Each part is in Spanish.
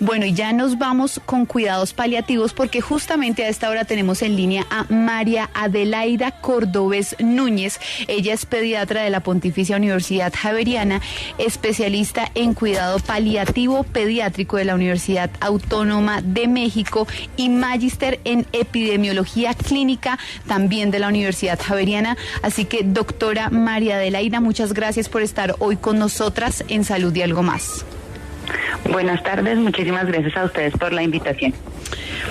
Bueno, y ya nos vamos con cuidados paliativos porque justamente a esta hora tenemos en línea a María Adelaida Cordobés Núñez. Ella es pediatra de la Pontificia Universidad Javeriana, especialista en cuidado paliativo pediátrico de la Universidad Autónoma de México y magíster en epidemiología clínica también de la Universidad Javeriana. Así que, doctora María Adelaida, muchas gracias por estar hoy con nosotras en Salud y Algo Más. Buenas tardes, muchísimas gracias a ustedes por la invitación.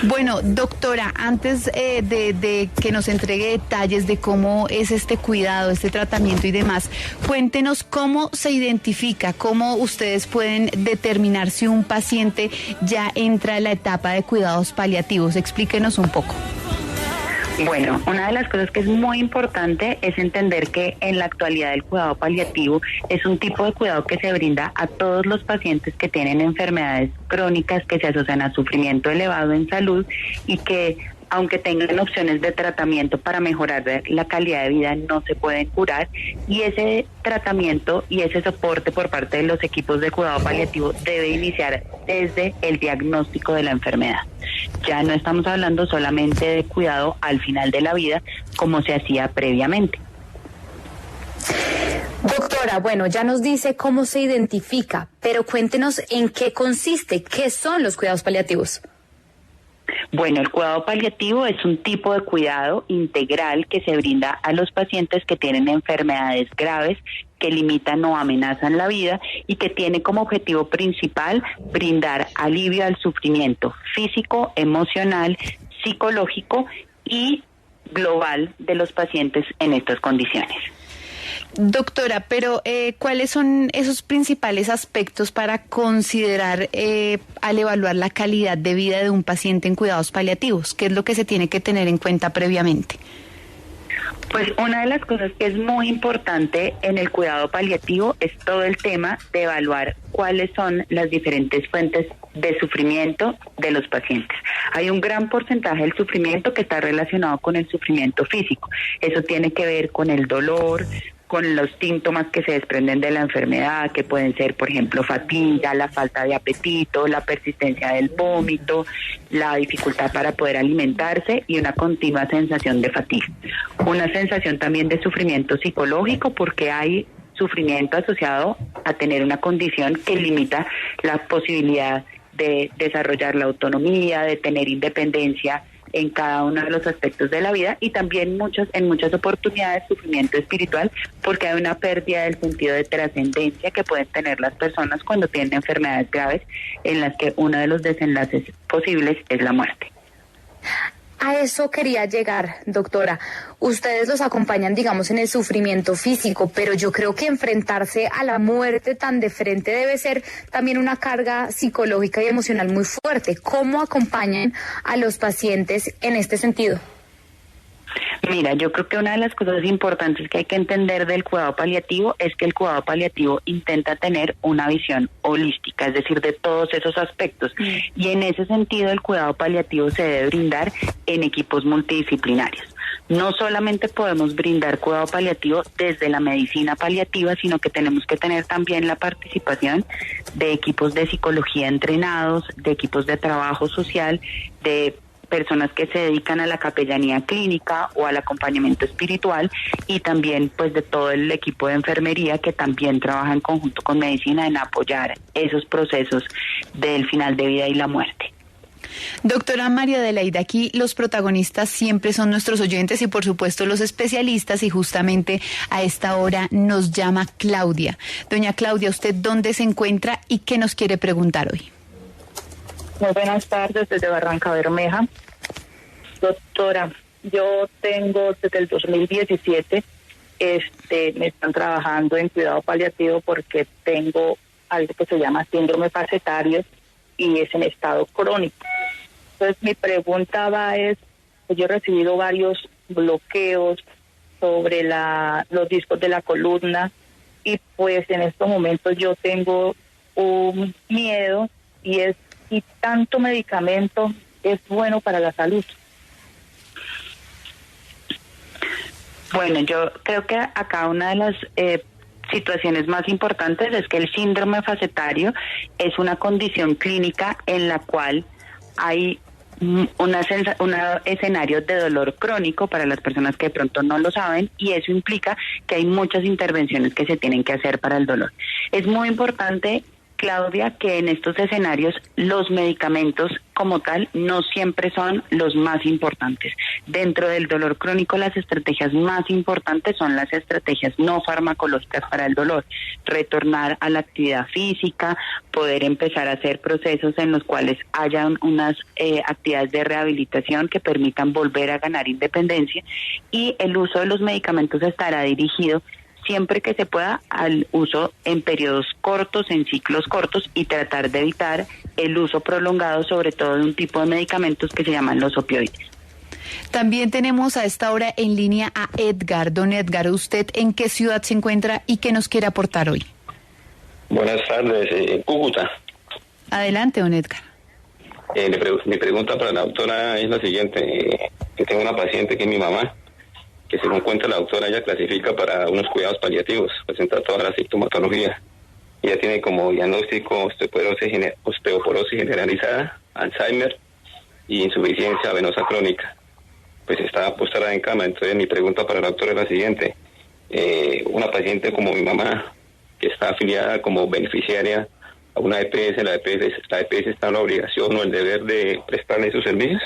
Bueno, doctora, antes de que nos entregue detalles de cómo es este cuidado, este tratamiento y demás, cuéntenos cómo se identifica, cómo ustedes pueden determinar si un paciente ya entra en la etapa de cuidados paliativos. Explíquenos un poco. Bueno, una de las cosas que es muy importante es entender que en la actualidad el cuidado paliativo es un tipo de cuidado que se brinda a todos los pacientes que tienen enfermedades crónicas que se asocian a sufrimiento elevado en salud y que, aunque tengan opciones de tratamiento para mejorar la calidad de vida, no se pueden curar, y ese tratamiento y ese soporte por parte de los equipos de cuidado paliativo debe iniciar desde el diagnóstico de la enfermedad. Ya no estamos hablando solamente de cuidado al final de la vida, como se hacía previamente. Doctora, bueno, ya nos dice cómo se identifica, pero cuéntenos en qué consiste, qué son los cuidados paliativos. Bueno, el cuidado paliativo es un tipo de cuidado integral que se brinda a los pacientes que tienen enfermedades graves que limitan o amenazan la vida y que tiene como objetivo principal brindar alivio al sufrimiento físico, emocional, psicológico y global de los pacientes en estas condiciones. Doctora, pero ¿cuáles son esos principales aspectos para considerar al evaluar la calidad de vida de un paciente en cuidados paliativos? ¿Qué es lo que se tiene que tener en cuenta previamente? Pues una de las cosas que es muy importante en el cuidado paliativo es todo el tema de evaluar cuáles son las diferentes fuentes de sufrimiento de los pacientes. Hay un gran porcentaje del sufrimiento que está relacionado con el sufrimiento físico. Eso tiene que ver con el dolor, con los síntomas que se desprenden de la enfermedad, que pueden ser, por ejemplo, fatiga, la falta de apetito, la persistencia del vómito, la dificultad para poder alimentarse y una continua sensación de fatiga. Una sensación también de sufrimiento psicológico, porque hay sufrimiento asociado a tener una condición que limita la posibilidad de desarrollar la autonomía, de tener independencia en cada uno de los aspectos de la vida, y también en muchas oportunidades sufrimiento espiritual, porque hay una pérdida del sentido de trascendencia que pueden tener las personas cuando tienen enfermedades graves en las que uno de los desenlaces posibles es la muerte. A eso quería llegar, doctora. Ustedes los acompañan, digamos, en el sufrimiento físico, pero yo creo que enfrentarse a la muerte tan de frente debe ser también una carga psicológica y emocional muy fuerte. ¿Cómo acompañan a los pacientes en este sentido? Mira, yo creo que una de las cosas importantes que hay que entender del cuidado paliativo es que el cuidado paliativo intenta tener una visión holística, es decir, de todos esos aspectos. Y en ese sentido, el cuidado paliativo se debe brindar en equipos multidisciplinarios. No solamente podemos brindar cuidado paliativo desde la medicina paliativa, sino que tenemos que tener también la participación de equipos de psicología entrenados, de equipos de trabajo social, de personas que se dedican a la capellanía clínica o al acompañamiento espiritual, y también pues de todo el equipo de enfermería que también trabaja en conjunto con medicina en apoyar esos procesos del final de vida y la muerte. Doctora María Adelaida, aquí los protagonistas siempre son nuestros oyentes y por supuesto los especialistas, y justamente a esta hora nos llama Claudia. Doña Claudia, ¿usted dónde se encuentra y qué nos quiere preguntar hoy? Muy buenas tardes, desde Barranca Bermeja. Doctora, yo tengo desde el 2017, me están trabajando en cuidado paliativo porque tengo algo que se llama síndrome facetario y es en estado crónico. Entonces mi pregunta es, yo he recibido varios bloqueos sobre los discos de la columna, y pues en estos momentos yo tengo un miedo, y es si tanto medicamento es bueno para la salud. Bueno, yo creo que acá una de las situaciones más importantes es que el síndrome facetario es una condición clínica en la cual hay un escenario de dolor crónico para las personas que de pronto no lo saben, y eso implica que hay muchas intervenciones que se tienen que hacer para el dolor. Es muy importante, Claudia, que en estos escenarios los medicamentos como tal no siempre son los más importantes. Dentro del dolor crónico, las estrategias más importantes son las estrategias no farmacológicas para el dolor. Retornar a la actividad física, poder empezar a hacer procesos en los cuales hayan unas actividades de rehabilitación que permitan volver a ganar independencia, y el uso de los medicamentos estará dirigido siempre que se pueda al uso en periodos cortos, en ciclos cortos, y tratar de evitar el uso prolongado, sobre todo de un tipo de medicamentos que se llaman los opioides. También tenemos a esta hora en línea a Edgar. Don Edgar, ¿usted en qué ciudad se encuentra y qué nos quiere aportar hoy? Buenas tardes, en Cúcuta. Adelante, don Edgar. Mi pregunta para la doctora es la siguiente. Que tengo una paciente que es mi mamá, que según cuenta la doctora, ella clasifica para unos cuidados paliativos, presenta toda la sintomatología. Ella tiene como diagnóstico osteoporosis generalizada, Alzheimer y insuficiencia venosa crónica. Pues está postrada en cama. Entonces mi pregunta para la doctora es la siguiente. Una paciente como mi mamá, que está afiliada como beneficiaria a una EPS, la EPS está en la obligación o el deber de prestarle sus servicios.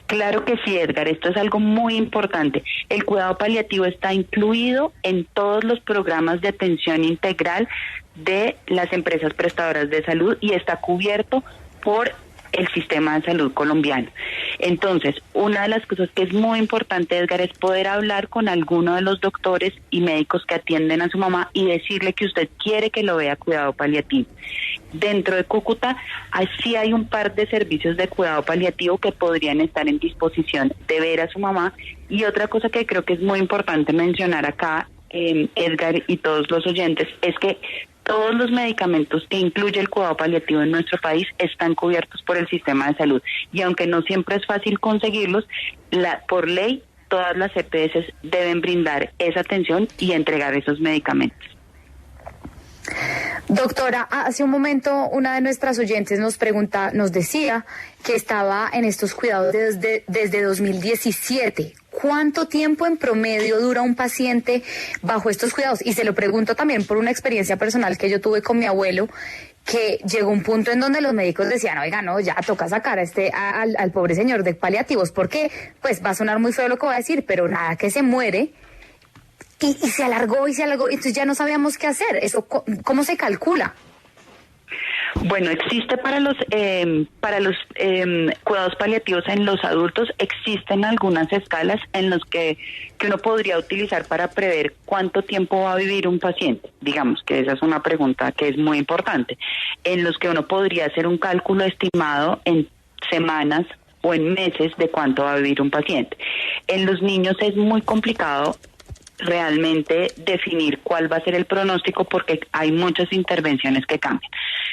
Claro que sí, Edgar, esto es algo muy importante. El cuidado paliativo está incluido en todos los programas de atención integral de las empresas prestadoras de salud y está cubierto por el sistema de salud colombiano. Entonces, una de las cosas que es muy importante, Edgar, es poder hablar con alguno de los doctores y médicos que atienden a su mamá y decirle que usted quiere que lo vea cuidado paliativo. Dentro de Cúcuta, sí hay un par de servicios de cuidado paliativo que podrían estar en disposición de ver a su mamá. Y otra cosa que creo que es muy importante mencionar acá, Edgar y todos los oyentes, es que todos los medicamentos que incluye el cuidado paliativo en nuestro país están cubiertos por el sistema de salud. Y aunque no siempre es fácil conseguirlos, por ley todas las EPS deben brindar esa atención y entregar esos medicamentos. Doctora, hace un momento una de nuestras oyentes nos decía que estaba en estos cuidados desde 2017. ¿Cuánto tiempo en promedio dura un paciente bajo estos cuidados? Y se lo pregunto también por una experiencia personal que yo tuve con mi abuelo, que llegó un punto en donde los médicos decían, oiga, no, ya toca sacar al pobre señor de paliativos, porque pues va a sonar muy feo lo que voy a decir, pero nada que se muere. Y se alargó, entonces ya no sabíamos qué hacer. Eso, ¿cómo se calcula? Bueno, existe para los cuidados paliativos en los adultos, existen algunas escalas en los que uno podría utilizar para prever cuánto tiempo va a vivir un paciente. Digamos que esa es una pregunta que es muy importante, en los que uno podría hacer un cálculo estimado en semanas o en meses de cuánto va a vivir un paciente. En los niños es muy complicado realmente definir cuál va a ser el pronóstico porque hay muchas intervenciones que cambian.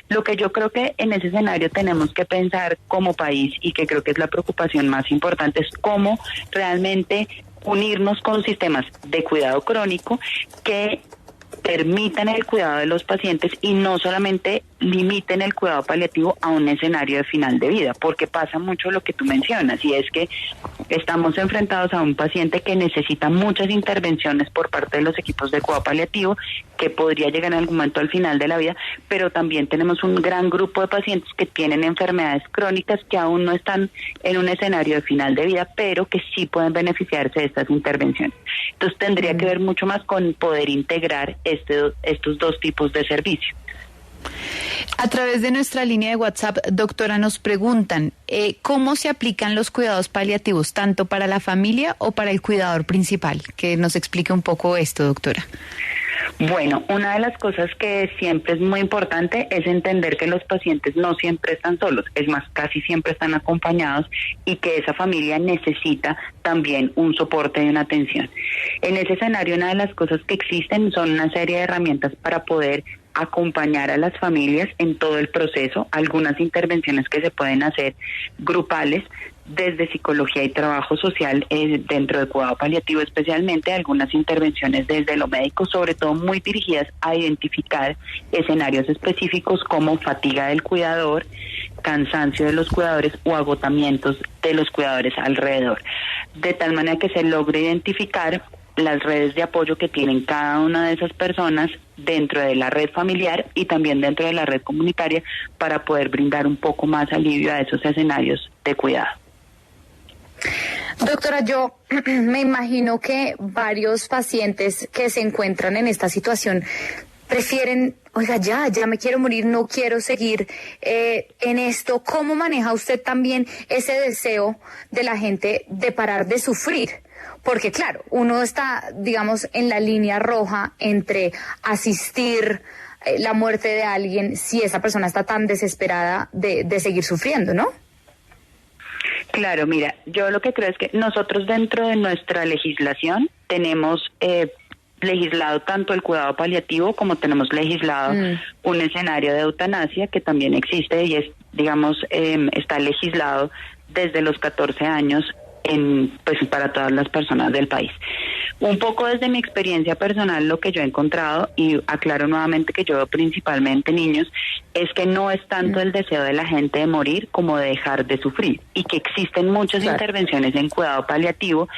Lo que yo creo que en ese escenario tenemos que pensar como país, y que creo que es la preocupación más importante, es cómo realmente unirnos con sistemas de cuidado crónico que permitan el cuidado de los pacientes y no solamente limiten el cuidado paliativo a un escenario de final de vida, porque pasa mucho lo que tú mencionas, y es que estamos enfrentados a un paciente que necesita muchas intervenciones por parte de los equipos de cuidado paliativo, que podría llegar en algún momento al final de la vida, pero también tenemos un gran grupo de pacientes que tienen enfermedades crónicas que aún no están en un escenario de final de vida, pero que sí pueden beneficiarse de estas intervenciones. Entonces tendría que ver mucho más con poder integrar estos dos tipos de servicios. A través de nuestra línea de WhatsApp, doctora, nos preguntan ¿cómo se aplican los cuidados paliativos, tanto para la familia o para el cuidador principal? Que nos explique un poco esto, doctora. Bueno, una de las cosas que siempre es muy importante es entender que los pacientes no siempre están solos, es más, casi siempre están acompañados, y que esa familia necesita también un soporte y una atención. En ese escenario, una de las cosas que existen son una serie de herramientas para poder acompañar a las familias en todo el proceso, algunas intervenciones que se pueden hacer grupales, desde psicología y trabajo social dentro de cuidado paliativo, especialmente algunas intervenciones desde lo médico, sobre todo muy dirigidas a identificar escenarios específicos como fatiga del cuidador, cansancio de los cuidadores o agotamientos de los cuidadores alrededor, de tal manera que se logre identificar las redes de apoyo que tienen cada una de esas personas dentro de la red familiar y también dentro de la red comunitaria para poder brindar un poco más alivio a esos escenarios de cuidado. Doctora, yo me imagino que varios pacientes que se encuentran en esta situación prefieren, oiga, ya me quiero morir, no quiero seguir en esto. ¿Cómo maneja usted también ese deseo de la gente de parar de sufrir? Porque claro, uno está, digamos, en la línea roja entre asistir la muerte de alguien si esa persona está tan desesperada de seguir sufriendo, ¿no? Claro, mira, yo lo que creo es que nosotros dentro de nuestra legislación tenemos legislado tanto el cuidado paliativo como tenemos legislado un escenario de eutanasia que también existe y es, digamos, está legislado desde los 14 años pues para todas las personas del país. Un poco desde mi experiencia personal, lo que yo he encontrado, y aclaro nuevamente que yo veo principalmente niños, es que no es tanto el deseo de la gente de morir como de dejar de sufrir, y que existen muchas intervenciones en cuidado paliativo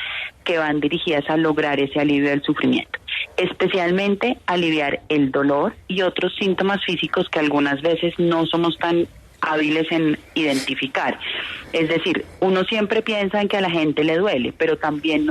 que van dirigidas a lograr ese alivio del sufrimiento, especialmente aliviar el dolor y otros síntomas físicos que algunas veces no somos tan hábiles en identificar. Es decir, uno siempre piensa en que a la gente le duele, pero también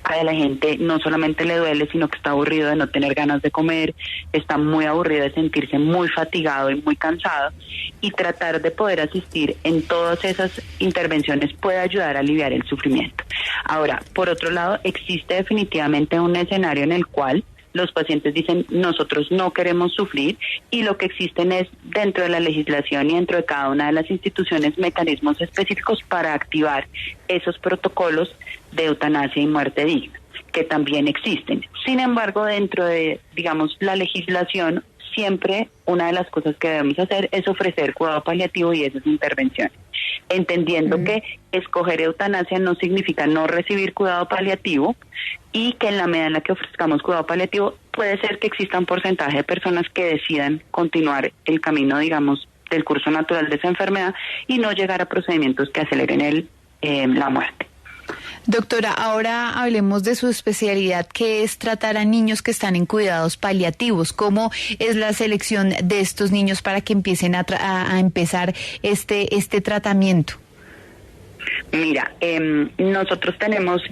a la gente no solamente le duele, sino que está aburrido de no tener ganas de comer, está muy aburrido de sentirse muy fatigado y muy cansado, y tratar de poder asistir en todas esas intervenciones puede ayudar a aliviar el sufrimiento. Ahora, por otro lado, existe definitivamente un escenario en el cual los pacientes dicen, nosotros no queremos sufrir, y lo que existen es, dentro de la legislación y dentro de cada una de las instituciones, mecanismos específicos para activar esos protocolos de eutanasia y muerte digna, que también existen. Sin embargo, dentro de, digamos, la legislación, siempre una de las cosas que debemos hacer es ofrecer cuidado paliativo y esas intervenciones, entendiendo que escoger eutanasia no significa no recibir cuidado paliativo, y que en la medida en la que ofrezcamos cuidado paliativo puede ser que exista un porcentaje de personas que decidan continuar el camino, digamos, del curso natural de esa enfermedad y no llegar a procedimientos que aceleren la muerte. Doctora, ahora hablemos de su especialidad, que es tratar a niños que están en cuidados paliativos. ¿Cómo es la selección de estos niños para que empiecen a empezar este tratamiento? Mira, nosotros tenemos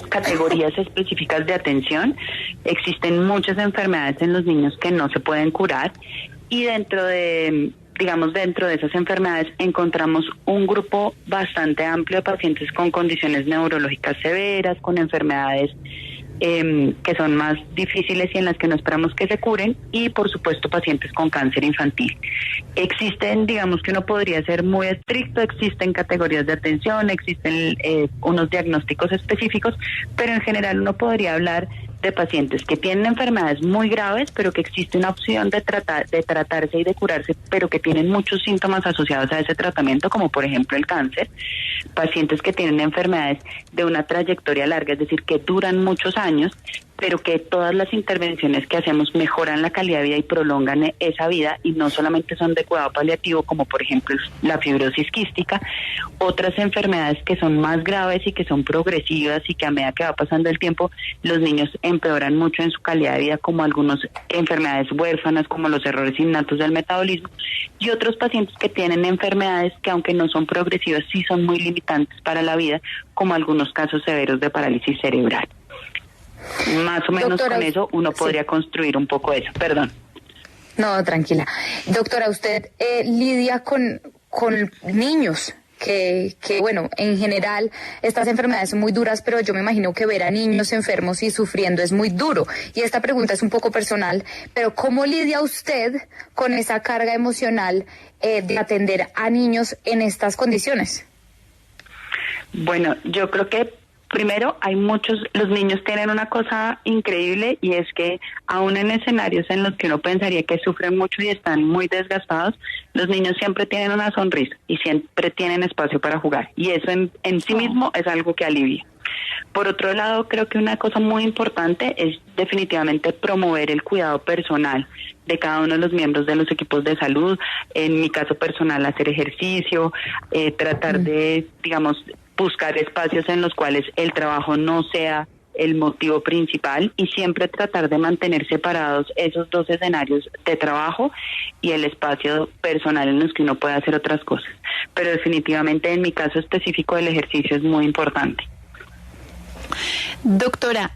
categorías específicas de atención. Existen muchas enfermedades en los niños que no se pueden curar, y dentro de esas enfermedades encontramos un grupo bastante amplio de pacientes con condiciones neurológicas severas, con enfermedades que son más difíciles y en las que no esperamos que se curen, y por supuesto pacientes con cáncer infantil. Existen, digamos que uno podría ser muy estricto, existen categorías de atención, existen unos diagnósticos específicos, pero en general uno podría hablar de pacientes que tienen enfermedades muy graves, pero que existe una opción de tratarse y de curarse, pero que tienen muchos síntomas asociados a ese tratamiento, como por ejemplo el cáncer, pacientes que tienen enfermedades de una trayectoria larga, es decir, que duran muchos años, pero que todas las intervenciones que hacemos mejoran la calidad de vida y prolongan esa vida, y no solamente son de cuidado paliativo, como por ejemplo la fibrosis quística, otras enfermedades que son más graves y que son progresivas y que a medida que va pasando el tiempo los niños empeoran mucho en su calidad de vida, como algunas enfermedades huérfanas, como los errores innatos del metabolismo, y otros pacientes que tienen enfermedades que, aunque no son progresivas, sí son muy limitantes para la vida, como algunos casos severos de parálisis cerebral. Más o menos, doctora, con eso uno podría construir un poco eso. Perdón. No, tranquila. Doctora, usted lidia con niños que bueno, en general estas enfermedades son muy duras, pero yo me imagino que ver a niños enfermos y sufriendo es muy duro. Y esta pregunta es un poco personal, pero ¿cómo lidia usted con esa carga emocional de atender a niños en estas condiciones? Bueno, yo creo que Primero, los niños tienen una cosa increíble y es que aún en escenarios en los que uno pensaría que sufren mucho y están muy desgastados, los niños siempre tienen una sonrisa y siempre tienen espacio para jugar y eso en sí mismo es algo que alivia. Por otro lado, creo que una cosa muy importante es definitivamente promover el cuidado personal de cada uno de los miembros de los equipos de salud. En mi caso personal, hacer ejercicio, tratar de, digamos, buscar espacios en los cuales el trabajo no sea el motivo principal y siempre tratar de mantener separados esos dos escenarios de trabajo y el espacio personal en los que uno puede hacer otras cosas. Pero definitivamente en mi caso específico el ejercicio es muy importante. Doctora,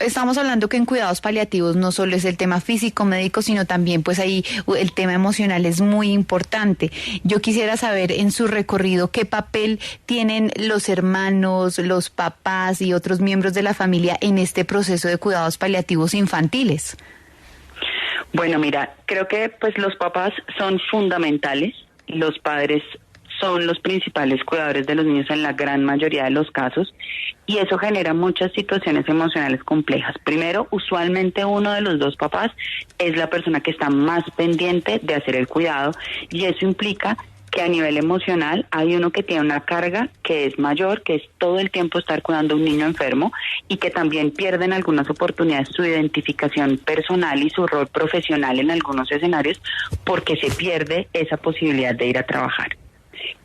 estamos hablando que en cuidados paliativos no solo es el tema físico, médico, sino también pues ahí el tema emocional es muy importante. Yo quisiera saber en su recorrido qué papel tienen los hermanos, los papás y otros miembros de la familia en este proceso de cuidados paliativos infantiles. Bueno, mira, creo que pues los papás son fundamentales, los padres son los principales cuidadores de los niños en la gran mayoría de los casos y eso genera muchas situaciones emocionales complejas. Primero, usualmente uno de los dos papás es la persona que está más pendiente de hacer el cuidado y eso implica que a nivel emocional hay uno que tiene una carga que es mayor, que es todo el tiempo estar cuidando a un niño enfermo y que también pierde en algunas oportunidades su identificación personal y su rol profesional en algunos escenarios porque se pierde esa posibilidad de ir a trabajar.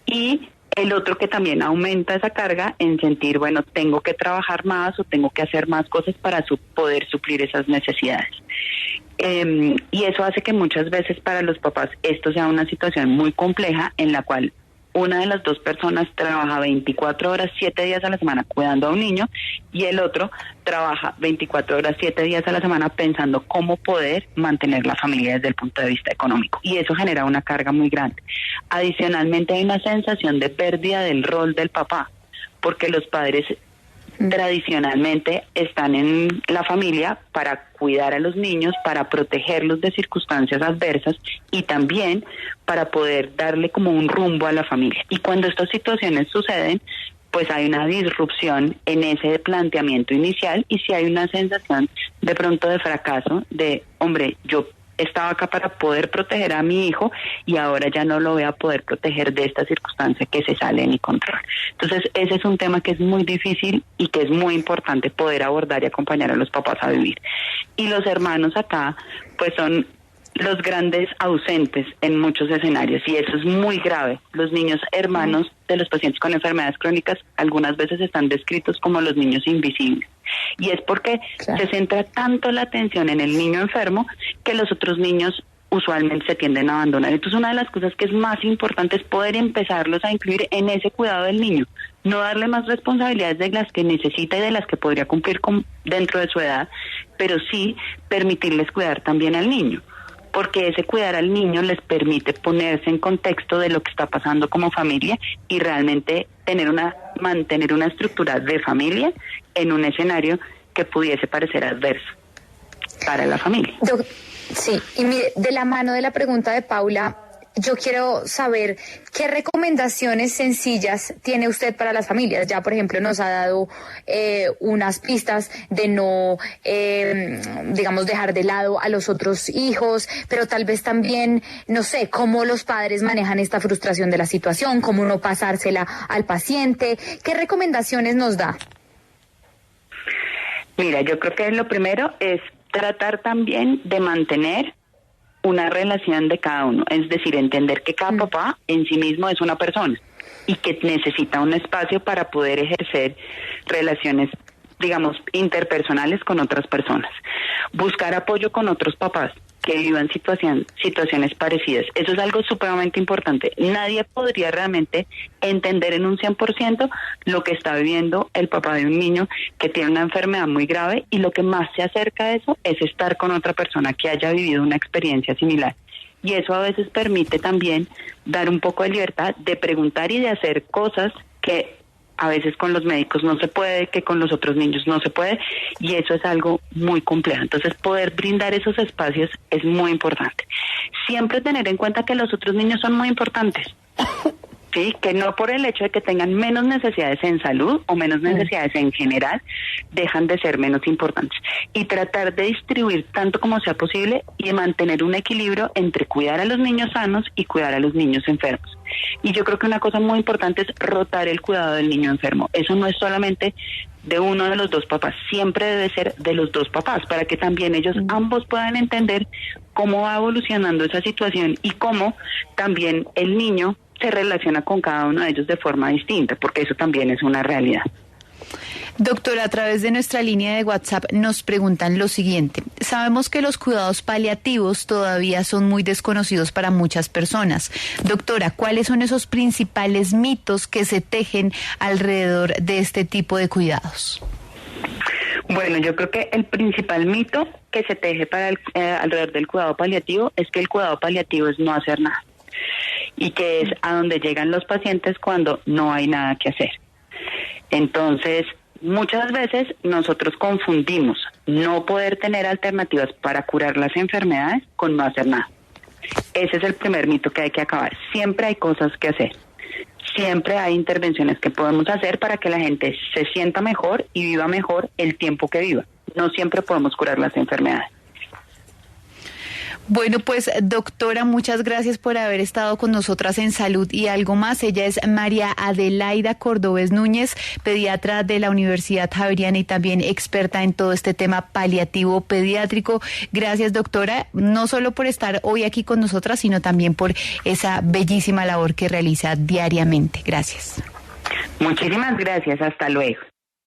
Y el otro que también aumenta esa carga en sentir, bueno, tengo que trabajar más o tengo que hacer más cosas para poder suplir esas necesidades. Y eso hace que muchas veces para los papás esto sea una situación muy compleja en la cual una de las dos personas trabaja 24 horas, 7 días a la semana cuidando a un niño y el otro trabaja 24 horas, 7 días a la semana pensando cómo poder mantener la familia desde el punto de vista económico. Y eso genera una carga muy grande. Adicionalmente hay una sensación de pérdida del rol del papá, porque los padres tradicionalmente están en la familia para cuidar a los niños, para protegerlos de circunstancias adversas y también para poder darle como un rumbo a la familia. Y cuando estas situaciones suceden, pues hay una disrupción en ese planteamiento inicial y si hay una sensación de pronto de fracaso, de, hombre, yo estaba acá para poder proteger a mi hijo y ahora ya no lo voy a poder proteger de esta circunstancia que se sale de mi control. Entonces ese es un tema que es muy difícil y que es muy importante poder abordar y acompañar a los papás a vivir. Y los hermanos acá pues son los grandes ausentes en muchos escenarios y eso es muy grave. Los niños hermanos de los pacientes con enfermedades crónicas algunas veces están descritos como los niños invisibles. Y es porque se centra tanto la atención en el niño enfermo que los otros niños usualmente se tienden a abandonar. Entonces una de las cosas que es más importante es poder empezarlos a incluir en ese cuidado del niño, no darle más responsabilidades de las que necesita y de las que podría cumplir dentro de su edad, pero sí permitirles cuidar también al niño, porque ese cuidar al niño les permite ponerse en contexto de lo que está pasando como familia y realmente mantener una estructura de familia en un escenario que pudiese parecer adverso para la familia. Sí, y mire, de la mano de la pregunta de Paula, yo quiero saber qué recomendaciones sencillas tiene usted para las familias. Ya, por ejemplo, nos ha dado unas pistas de no, digamos, dejar de lado a los otros hijos, pero tal vez también, no sé, cómo los padres manejan esta frustración de la situación, cómo no pasársela al paciente. ¿Qué recomendaciones nos da? Mira, yo creo que lo primero es tratar también de mantener una relación de cada uno, es decir, entender que cada papá en sí mismo es una persona y que necesita un espacio para poder ejercer relaciones, digamos, interpersonales con otras personas. Buscar apoyo con otros papás que vivan situaciones parecidas. Eso es algo supremamente importante. Nadie podría realmente entender en un 100% lo que está viviendo el papá de un niño que tiene una enfermedad muy grave y lo que más se acerca a eso es estar con otra persona que haya vivido una experiencia similar. Y eso a veces permite también dar un poco de libertad de preguntar y de hacer cosas que a veces con los médicos no se puede, que con los otros niños no se puede, y eso es algo muy complejo. Entonces, poder brindar esos espacios es muy importante. Siempre tener en cuenta que los otros niños son muy importantes. Sí, que no por el hecho de que tengan menos necesidades en salud o menos necesidades en general, dejan de ser menos importantes. Y tratar de distribuir tanto como sea posible y mantener un equilibrio entre cuidar a los niños sanos y cuidar a los niños enfermos. Y yo creo que una cosa muy importante es rotar el cuidado del niño enfermo. Eso no es solamente de uno de los dos papás, siempre debe ser de los dos papás, para que también ellos ambos puedan entender cómo va evolucionando esa situación y cómo también el niño se relaciona con cada uno de ellos de forma distinta, porque eso también es una realidad. Doctora, a través de nuestra línea de WhatsApp nos preguntan lo siguiente. Sabemos que los cuidados paliativos todavía son muy desconocidos para muchas personas. Doctora, ¿cuáles son esos principales mitos que se tejen alrededor de este tipo de cuidados? Bueno, yo creo que el principal mito que se teje para alrededor del cuidado paliativo es que el cuidado paliativo es no hacer nada, y que es a donde llegan los pacientes cuando no hay nada que hacer. Entonces, muchas veces nosotros confundimos no poder tener alternativas para curar las enfermedades con no hacer nada. Ese es el primer mito que hay que acabar. Siempre hay cosas que hacer. Siempre hay intervenciones que podemos hacer para que la gente se sienta mejor y viva mejor el tiempo que viva. No siempre podemos curar las enfermedades. Bueno, pues doctora, muchas gracias por haber estado con nosotras en Salud y Algo Más. Ella es María Adelaida Cordovez Núñez, pediatra de la Universidad Javeriana y también experta en todo este tema paliativo pediátrico. Gracias, doctora, no solo por estar hoy aquí con nosotras, sino también por esa bellísima labor que realiza diariamente. Gracias. Muchísimas gracias, hasta luego.